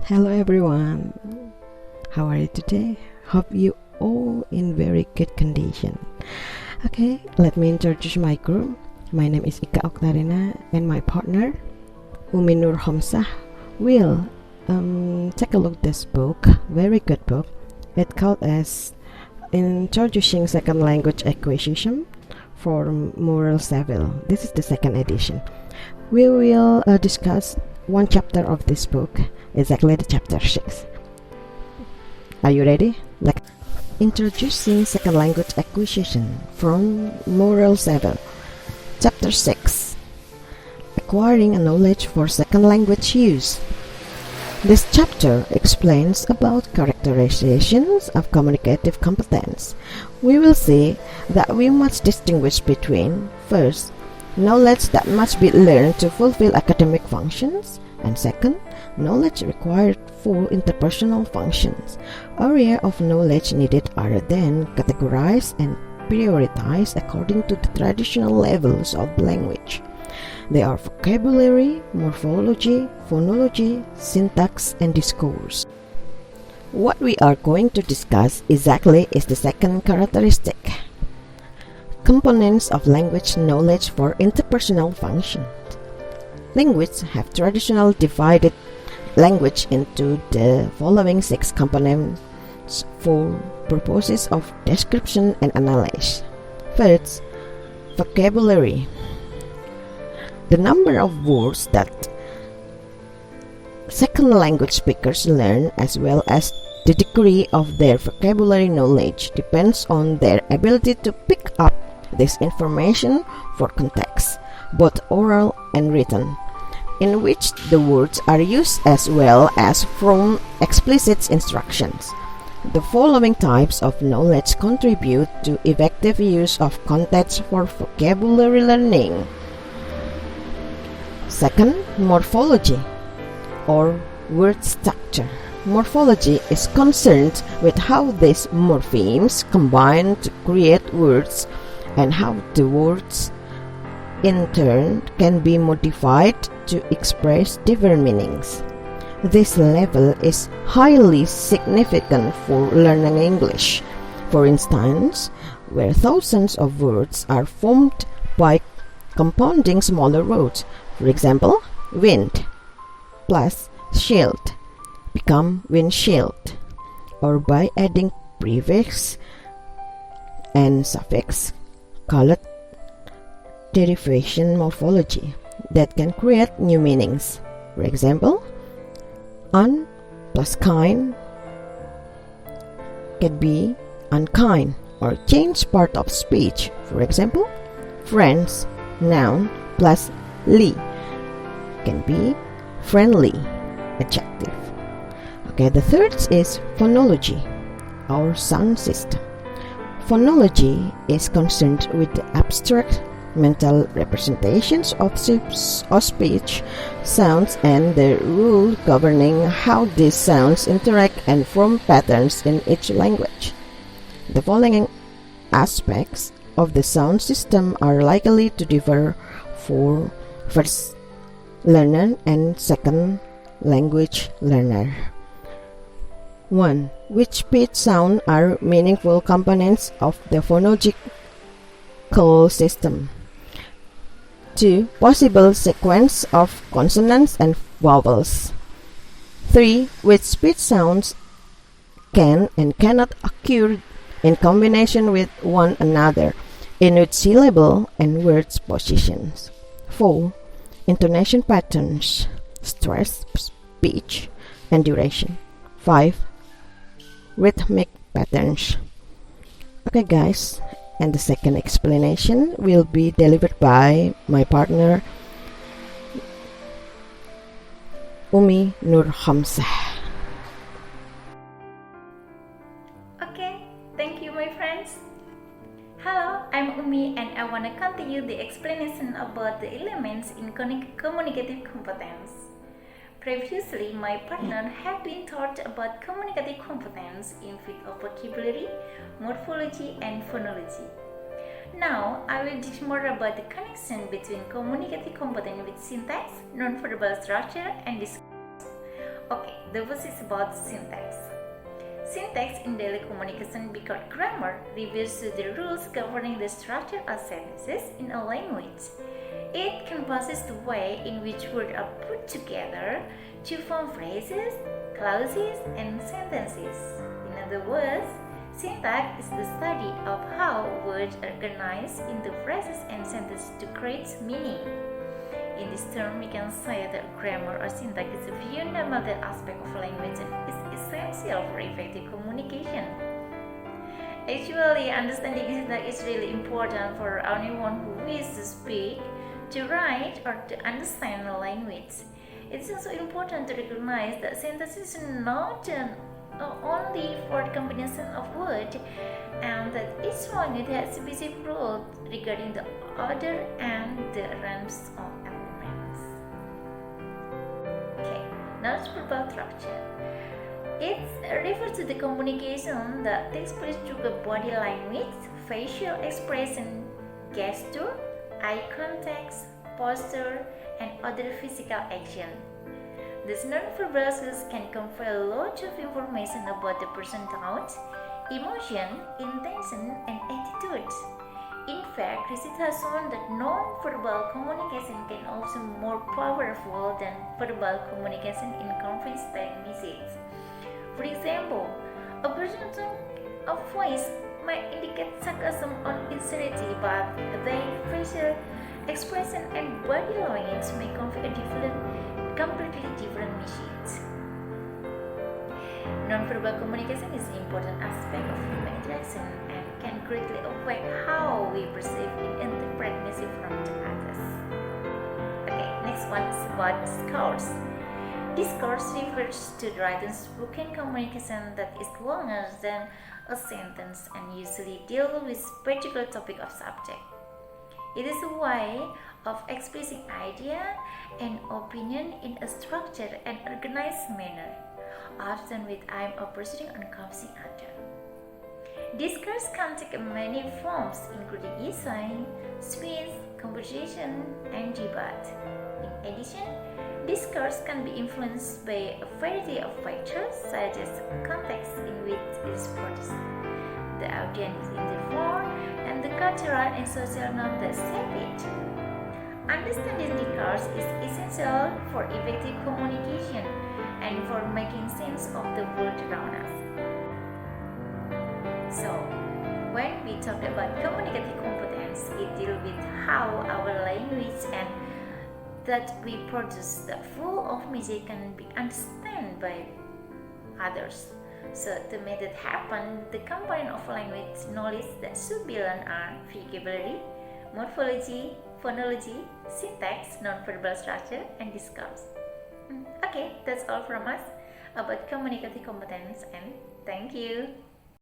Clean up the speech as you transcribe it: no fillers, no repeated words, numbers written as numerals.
Hello everyone, how are you today? Hope you all in very good condition. Okay, let me introduce my group. My name is Ika Oktarina and my partner Umi Nur Homsah will take a look this book, very good book. It called as Introducing Second Language Acquisition for Moral Saville. This is the second edition. We will discuss one chapter of this book, exactly the chapter 6. Are you ready? Introducing Second Language Acquisition from Moral Saville. Chapter 6. Acquiring a knowledge for second language use. This chapter explains about characterizations of communicative competence. We will see that we must distinguish between, first, knowledge that must be learned to fulfill academic functions, and second, knowledge required for interpersonal functions. Area of knowledge needed are then categorized and prioritized according to the traditional levels of language. They are vocabulary, morphology, phonology, syntax, and discourse. What we are going to discuss exactly is the second characteristic. Components of language knowledge for interpersonal functions. Linguists have traditionally divided language into the following 6 components for purposes of description and analysis. First, vocabulary. The number of words that second language speakers learn, as well as the degree of their vocabulary knowledge, depends on their ability to pick up this information for context, both oral and written, in which the words are used as well as from explicit instructions. The following types of knowledge contribute to effective use of context for vocabulary learning. Second, morphology or word structure. Morphology is concerned with how these morphemes combine to create words and how the words in turn can be modified to express different meanings. This level is highly significant for learning English. For instance, where thousands of words are formed by compounding smaller words. For example, wind plus shield become windshield, or by adding prefix and suffix called derivation morphology that can create new meanings. For example, un plus kind can be unkind, or change part of speech. For example, friends noun plus ly can be friendly adjective. Okay, the third is phonology, our sound system. Phonology is concerned with the abstract mental representations of speech sounds and the rule governing how these sounds interact and form patterns in each language. The following aspects of the sound system are likely to differ for first learner and second language learner. 1. Which pitch sound are meaningful components of the phonological system? 2. Possible sequence of consonants and vowels. 3. Which pitch sounds can and cannot occur in combination with one another, in which syllable and words positions. 4. Intonation patterns, stress, pitch, and duration. 5. Rhythmic patterns. Okay guys, and the second explanation will be delivered by my partner Umi Nur Homsah. Okay, thank you my friends. Hello, I'm Umi and I want to continue the explanation about the elements in communicative competence. Previously, my partner have been taught about communicative competence in field of vocabulary, morphology, and phonology. Now, I will teach more about the connection between communicative competence with syntax, nonverbal structure, and discourse. Okay, the first is about syntax. Syntax in daily communication, because grammar refers to the rules governing the structure of sentences in a language. It compasses the way in which words are put together to form phrases, clauses, and sentences. In other words, syntax is the study of how words are organized into phrases and sentences to create meaning. In this term, we can say that grammar or syntax is a fundamental aspect of language and is essential for effective communication. Actually, understanding syntax is really important for anyone who wishes to speak, to write, or to understand a language. It is also important to recognize that syntax is not only for the combination of words, and that each language has specific rules regarding the order and the range of elements. Okay, now verbal structure. It refers to the communication that takes place through the body language, facial expression, gesture, eye contact, posture, and other physical action. These non-verbal cues can convey a lot of information about the person's thoughts, emotion, intention, and attitudes. In fact, research has shown that non-verbal communication can also be more powerful than verbal communication in conveying messages. For example, a person's tone of voice might indicate sarcasm or sincerity, but their facial expression and body language may convey a completely different message. Non-verbal communication is an important aspect of human interaction and can greatly affect how we perceive and interpret messages from the others. Okay, next one is about discourse. Discourse refers to the written spoken communication that is longer than a sentence and usually deals with particular topic or subject. It is a way of expressing idea and opinion in a structured and organized manner, often with aim of persuading and convincing others. Discourse can take many forms, including essay, speech, conversation, and debate. In addition, discourse can be influenced by a variety of factors, such as context in which it is produced, the audience involved, and the cultural and social norms that shape it. Understanding discourse is essential for effective communication and for making sense of the world around us. So, when we talk about communicative competence, it deals with how our language and that we produce the full of message can be understood by others. So to make that happen, the component of language knowledge that should be learned are vocabulary, morphology, phonology, syntax, non-verbal structure, and discourse. Okay, that's all from us about communicative competence, and thank you.